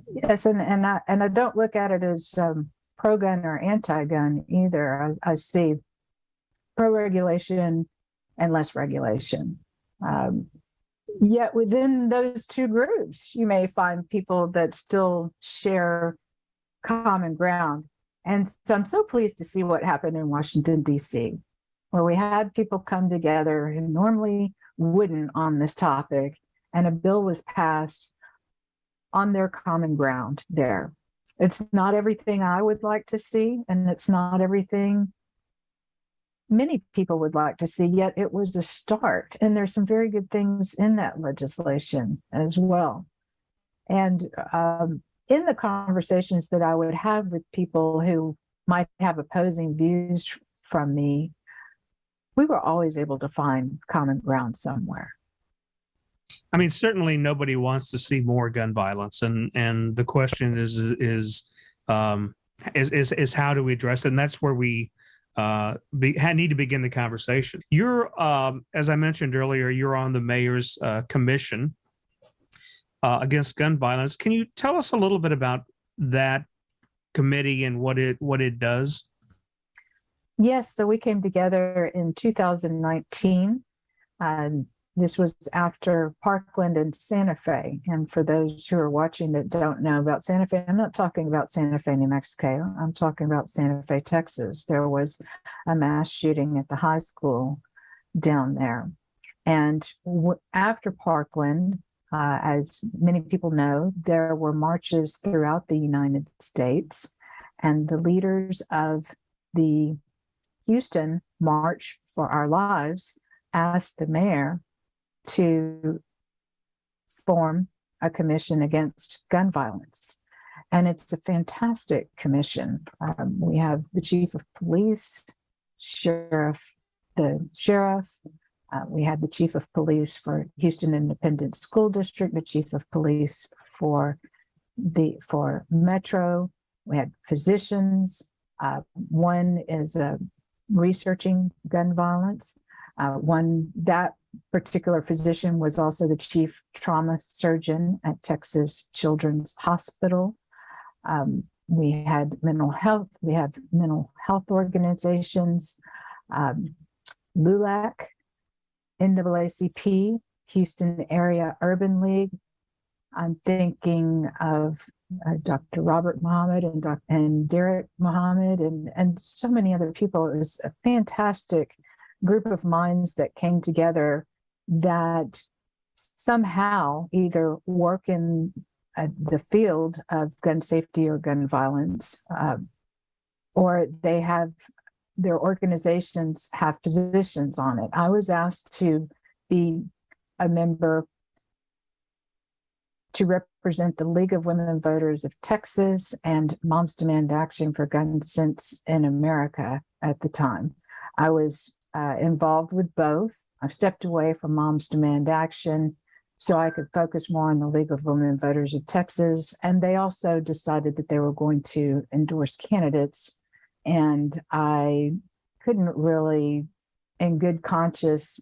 [SPEAKER 5] Yes, and I don't look at it as pro-gun or anti-gun either. I see pro-regulation and less regulation. Yet within those two groups, you may find people that still share common ground. And so I'm so pleased to see what happened in Washington, D.C., where we had people come together who normally wouldn't on this topic, and a bill was passed on their common ground there. It's not everything I would like to see, and it's not everything many people would like to see, yet it was a start. And there's some very good things in that legislation as well. And in the conversations that I would have with people who might have opposing views from me, we were always able to find common ground somewhere.
[SPEAKER 1] I mean, certainly nobody wants to see more gun violence, and the question is how do we address it? And that's where we need to begin the conversation. You're, as I mentioned earlier, you're on the mayor's commission against gun violence. Can you tell us a little bit about that committee and what it does?
[SPEAKER 5] Yes, so we came together in 2019. This was after Parkland and Santa Fe. And for those who are watching that don't know about Santa Fe, I'm not talking about Santa Fe, New Mexico. I'm talking about Santa Fe, Texas. There was a mass shooting at the high school down there. And after Parkland, as many people know, there were marches throughout the United States. And the leaders of the Houston March for Our Lives asked the mayor to form a commission against gun violence. And it's a fantastic commission. We have the chief of police, the sheriff. We had the chief of police for Houston Independent School District, the chief of police for Metro. We had physicians. One is researching gun violence. That particular physician was also the chief trauma surgeon at Texas Children's Hospital. We had mental health. We have mental health organizations, LULAC, NAACP, Houston Area Urban League. I'm thinking of Dr. Robert Muhammad and Derek Muhammad and so many other people. It was a fantastic group of minds that came together that somehow either work in the field of gun safety or gun violence, or they have their organizations have positions on it. I was asked to be a member to represent represent the League of Women Voters of Texas and Moms Demand Action for Gun Sense in America at the time. I was involved with both. I've stepped away from Moms Demand Action so I could focus more on the League of Women Voters of Texas. And they also decided that they were going to endorse candidates. And I couldn't really, in good conscience,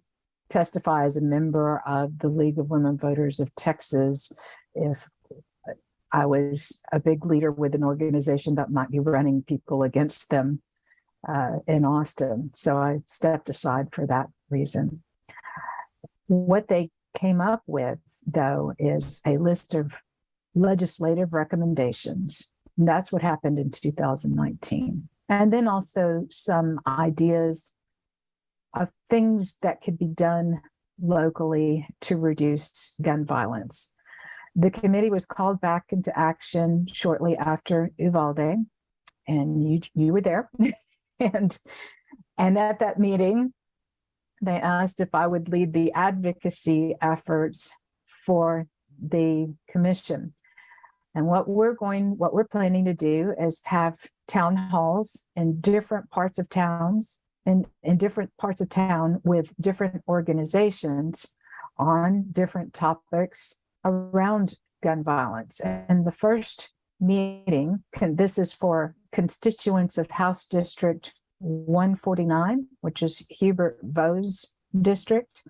[SPEAKER 5] testify as a member of the League of Women Voters of Texas if I was a big leader with an organization that might be running people against them in Austin. So I stepped aside for that reason. What they came up with, though, is a list of legislative recommendations. And that's what happened in 2019. And then also some ideas of things that could be done locally to reduce gun violence. The committee was called back into action shortly after Uvalde, and you were there. and at that meeting, they asked if I would lead the advocacy efforts for the commission. And what we're planning to do is have town halls in different parts of towns, in different parts of town with different organizations on different topics around gun violence. And the first meeting, this is for constituents of House District 149, which is Hubert Vo's district,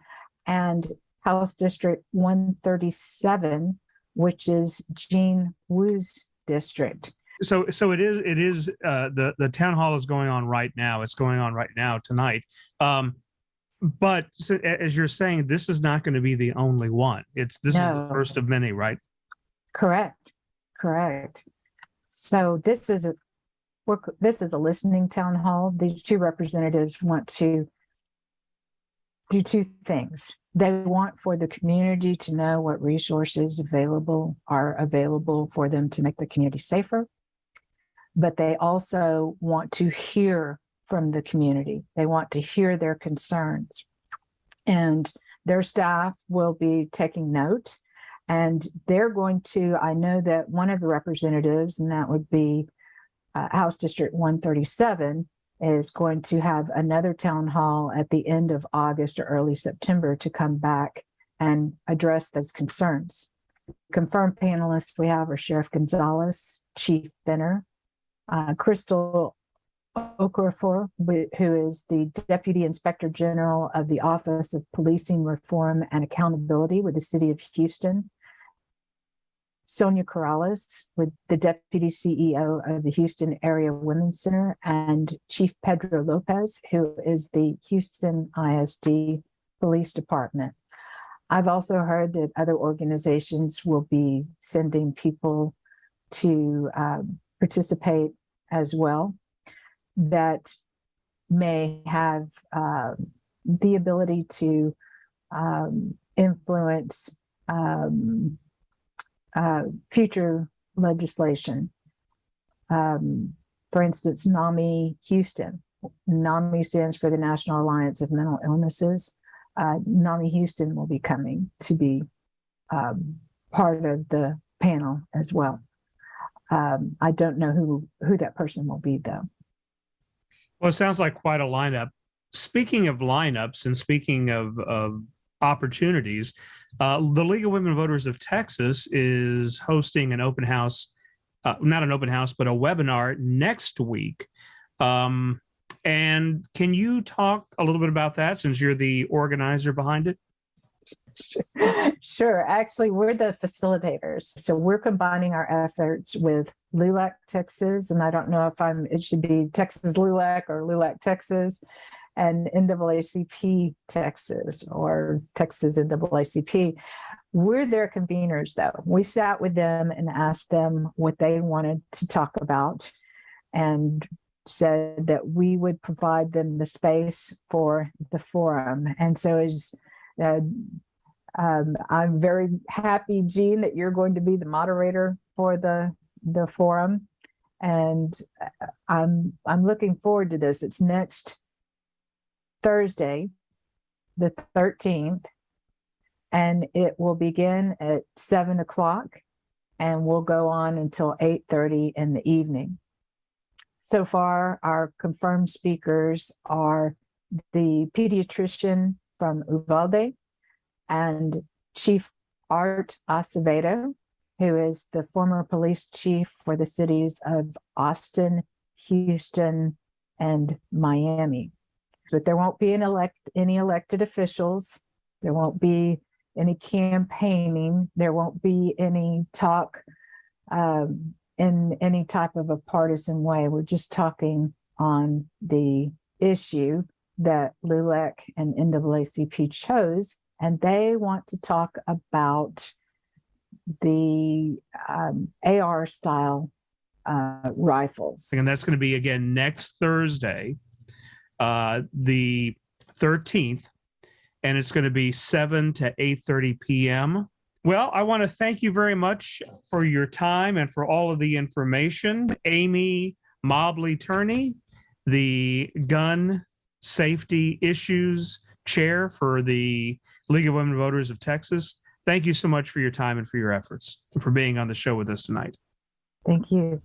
[SPEAKER 5] and House District 137, which is Jean Wu's district.
[SPEAKER 1] So it is the town hall is going on right now. It's going on right now tonight. But so, as you're saying, this is not going to be the only one. This is the first of many, right?
[SPEAKER 5] Correct. So this is a listening town hall. These two representatives want to do two things. They want for the community to know what resources are available for them to make the community safer. But they also want to hear from the community. They want to hear their concerns. And their staff will be taking note. And they're going to, I know that one of the representatives, and that would be House District 137, is going to have another town hall at the end of August or early September to come back and address those concerns. Confirmed panelists we have are Sheriff Gonzalez, Chief Benner, Crystal Okafor, who is the Deputy Inspector General of the Office of Policing Reform and Accountability with the City of Houston, Sonia Corrales, with the Deputy CEO of the Houston Area Women's Center, and Chief Pedro Lopez, who is the Houston ISD Police Department. I've also heard that other organizations will be sending people to participate as well that may have the ability to influence future legislation. For instance, NAMI Houston. NAMI stands for the National Alliance of Mental Illnesses. NAMI Houston will be coming to be part of the panel as well. I don't know who that person will be, though.
[SPEAKER 1] Well, it sounds like quite a lineup. Speaking of lineups and speaking of opportunities, the League of Women Voters of Texas is hosting an open house, not an open house, but a webinar next week. And can you talk a little bit about that since you're the organizer behind it?
[SPEAKER 5] Sure. Actually, we're the facilitators. So we're combining our efforts with LULAC, Texas. And I don't know if it should be Texas LULAC or LULAC, Texas, and NAACP, Texas, or Texas NAACP. We're their conveners, though. We sat with them and asked them what they wanted to talk about and said that we would provide them the space for the forum. And so I'm very happy, Jean, that you're going to be the moderator for the forum, and I'm looking forward to this. It's next Thursday, the 13th, and it will begin at 7 o'clock. and will go on until 8:30 in the evening. So far, our confirmed speakers are the pediatrician from Uvalde and Chief Art Acevedo, who is the former police chief for the cities of Austin, Houston, and Miami. But there won't be any elected officials. There won't be any campaigning. There won't be any talk in any type of a partisan way. We're just talking on the issue that LULAC and NAACP chose, and they want to talk about the AR style rifles.
[SPEAKER 1] And that's going to be again next Thursday, the 13th, and it's going to be 7 to 8:30 p.m. Well, I want to thank you very much for your time and for all of the information. Amy Mobley Turney, the gun safety issues chair for the League of Women Voters of Texas. Thank you so much for your time and for your efforts and for being on the show with us tonight.
[SPEAKER 5] Thank you.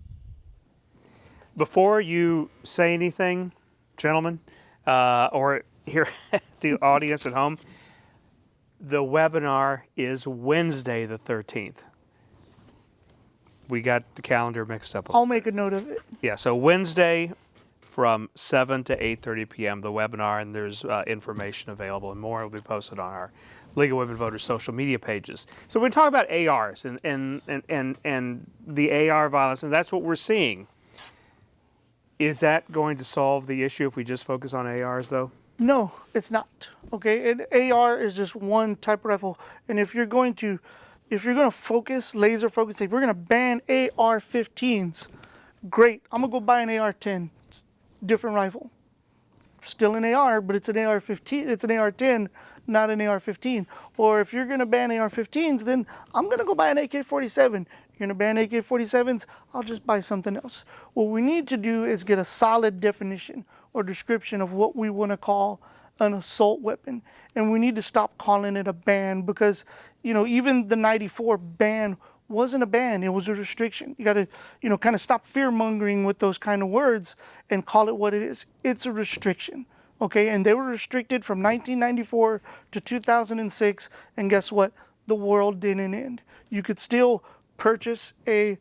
[SPEAKER 1] Before you say anything, gentlemen, or here the audience at home, the webinar is Wednesday the 13th. We got the calendar mixed up.
[SPEAKER 3] I'll make a note of it.
[SPEAKER 1] Yeah, so Wednesday from 7 to 8:30 p.m. the webinar, and there's information available, and more will be posted on our League of Women Voters social media pages. So we're talking about ARs and the AR violence, and that's what we're seeing. Is that going to solve the issue if we just focus on ARs, though?
[SPEAKER 3] No, it's not. Okay, and AR is just one type of rifle. And if you're going to focus, laser focus, say we're going to ban AR-15s, great. I'm gonna go buy an AR-10, different rifle. Still an AR, but it's an AR-15. It's an AR-10, not an AR-15. Or if you're gonna ban AR-15s, then I'm gonna go buy an AK-47. You're gonna ban AK-47s, I'll just buy something else. What we need to do is get a solid definition or description of what we want to call an assault weapon. And we need to stop calling it a ban, because, you know, even the 94 ban wasn't a ban, it was a restriction. You got to, you know, kind of stop fear mongering with those kind of words and call it what it is. It's a restriction. Okay, and they were restricted from 1994 to 2006, and guess what? The world didn't end. You could still purchase a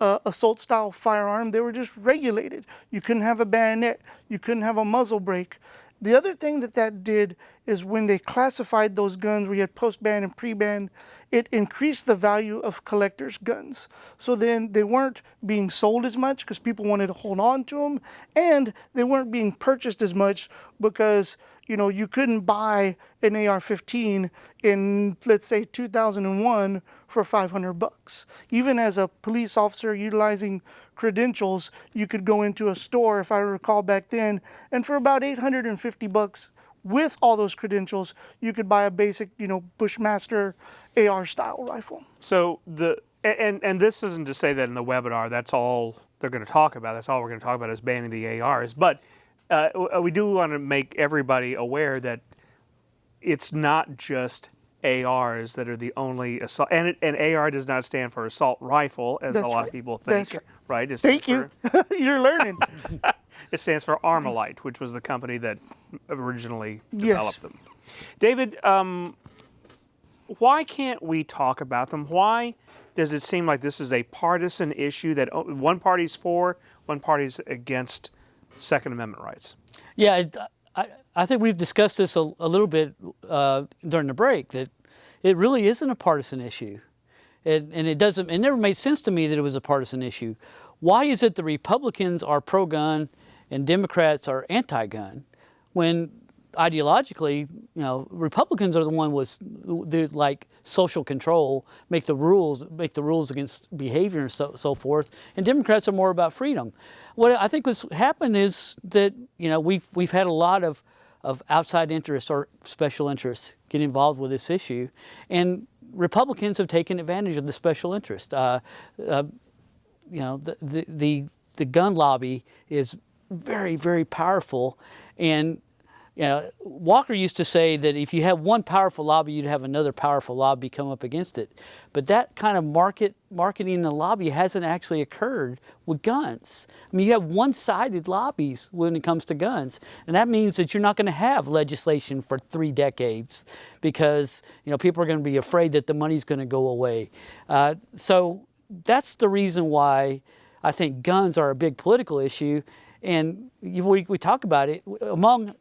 [SPEAKER 3] assault style firearm. They were just regulated. You couldn't have a bayonet. You couldn't have a muzzle brake. The other thing that did is when they classified those guns, we had post-ban and pre-ban, it increased the value of collectors' guns. So then they weren't being sold as much because people wanted to hold on to them, and they weren't being purchased as much because, you know, you couldn't buy an AR-15 in, let's say, 2001 for $500. Even as a police officer utilizing credentials, you could go into a store, if I recall back then, and for about $850 with all those credentials, you could buy a basic, you know, Bushmaster AR style rifle.
[SPEAKER 1] So and this isn't to say that in the webinar that's all they're going to talk about. That's all we're going to talk about is banning the ARs. But we do want to make everybody aware that it's not just ARs that are the only assault, and AR does not stand for assault rifle, as
[SPEAKER 3] That's
[SPEAKER 1] a lot
[SPEAKER 3] right.
[SPEAKER 1] of people think.
[SPEAKER 3] That's
[SPEAKER 1] Right? It
[SPEAKER 3] Thank
[SPEAKER 1] stands
[SPEAKER 3] you. You're learning.
[SPEAKER 1] It stands for Armalite, which was the company that originally
[SPEAKER 3] Yes.
[SPEAKER 1] developed them. David, why can't we talk about them? Why does it seem like this is a partisan issue that one party's for, one party's against Second Amendment rights?
[SPEAKER 4] Yeah, I think we've discussed this a little bit during the break, that it really isn't a partisan issue. And it never made sense to me that it was a partisan issue. Why is it the Republicans are pro-gun and Democrats are anti-gun, when ideologically, you know, Republicans are the one with like social control, make the rules against behavior and so forth, and Democrats are more about freedom. What I think what's happened is that, you know, we've had a lot of outside interests or special interests get involved with this issue, and Republicans have taken advantage of the special interest. You know, the gun lobby is very, very powerful, and Walker used to say that if you have one powerful lobby, you'd have another powerful lobby come up against it. But that kind of marketing the lobby hasn't actually occurred with guns. I mean, you have one-sided lobbies when it comes to guns. And that means that you're not going to have legislation for 3 decades because, people are going to be afraid that the money's going to go away. So that's the reason why I think guns are a big political issue. And we talk about it among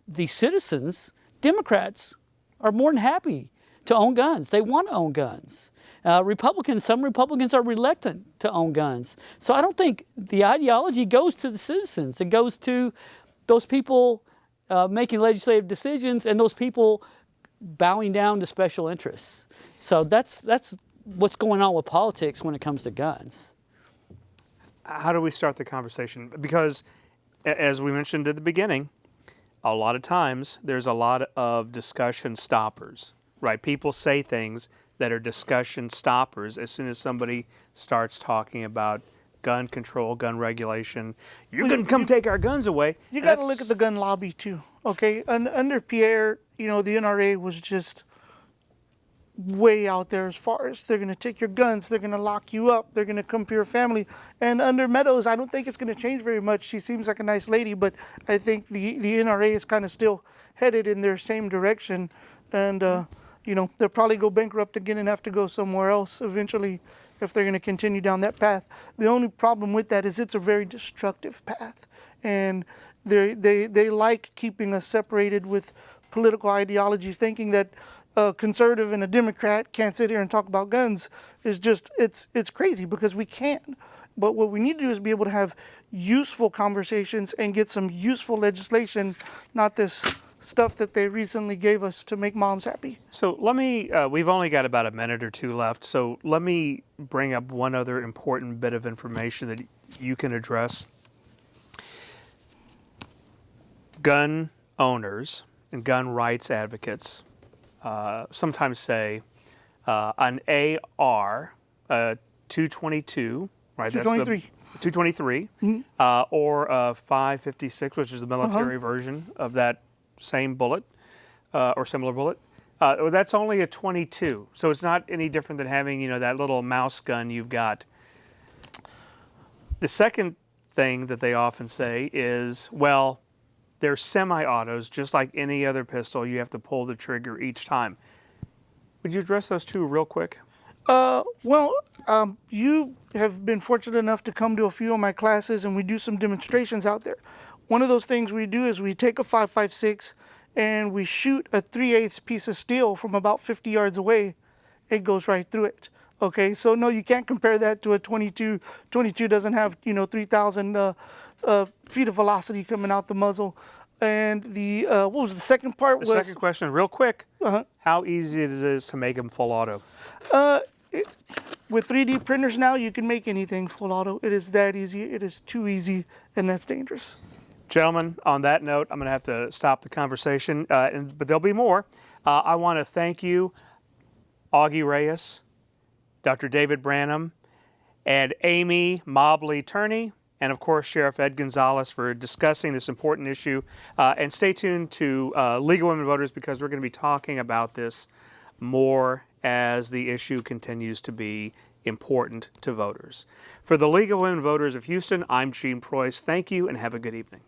[SPEAKER 4] the citizens. Democrats are more than happy to own guns. They want to own guns. Some Republicans are reluctant to own guns. So I don't think the ideology goes to the citizens. It goes to those people making legislative decisions and those people bowing down to special interests. So that's what's going on with politics when it comes to guns.
[SPEAKER 1] How do we start the conversation? Because as we mentioned at the beginning, a lot of times there's a lot of discussion stoppers, right? People say things that are discussion stoppers as soon as somebody starts talking about gun control, gun regulation. You're going to come take our guns away.
[SPEAKER 3] You got to look at the gun lobby too, okay? Under Pierre, the NRA was just way out there as far as they're going to take your guns, they're going to lock you up, they're going to come for your family. And under Meadows, I don't think it's going to change very much. She seems like a nice lady, but I think the NRA is kind of still headed in their same direction. And, they'll probably go bankrupt again and have to go somewhere else eventually if they're going to continue down that path. The only problem with that is it's a very destructive path. And they like keeping us separated with political ideologies, thinking that a conservative and a Democrat can't sit here and talk about guns is just, it's crazy because we can. But what we need to do is be able to have useful conversations and get some useful legislation, not this stuff that they recently gave us to make moms happy.
[SPEAKER 1] So let me, we've only got about a minute or two left, so let me bring up one other important bit of information that you can address. Gun owners and gun rights advocates sometimes say an AR 222, right?
[SPEAKER 3] 223.
[SPEAKER 1] That's the 223, or a 556, which is the military version of that same bullet or similar bullet. That's only a 22, so it's not any different than having that little mouse gun you've got. The second thing that they often say is, well, they're semi-autos, just like any other pistol. You have to pull the trigger each time. Would you address those two real quick?
[SPEAKER 3] You have been fortunate enough to come to a few of my classes, and we do some demonstrations out there. One of those things we do is we take a 5.56 and we shoot a 3/8 piece of steel from about 50 yards away. It goes right through it. Okay, so no, you can't compare that to a 22. 22 doesn't have 3,000 feet of velocity coming out the muzzle. And the what was the second part?
[SPEAKER 1] The second question, real quick. How easy it is to make them full auto?
[SPEAKER 3] With 3D printers now, you can make anything full auto. It is that easy. It is too easy, and that's dangerous.
[SPEAKER 1] Gentlemen, on that note, I'm going to have to stop the conversation, but there'll be more. I want to thank you, Augie Reyes, Dr. David Branham, and Amy Mobley Turney, and of course Sheriff Ed Gonzalez for discussing this important issue. And stay tuned to League of Women Voters because we're going to be talking about this more as the issue continues to be important to voters. For the League of Women Voters of Houston, I'm Gene Preuss. Thank you and have a good evening.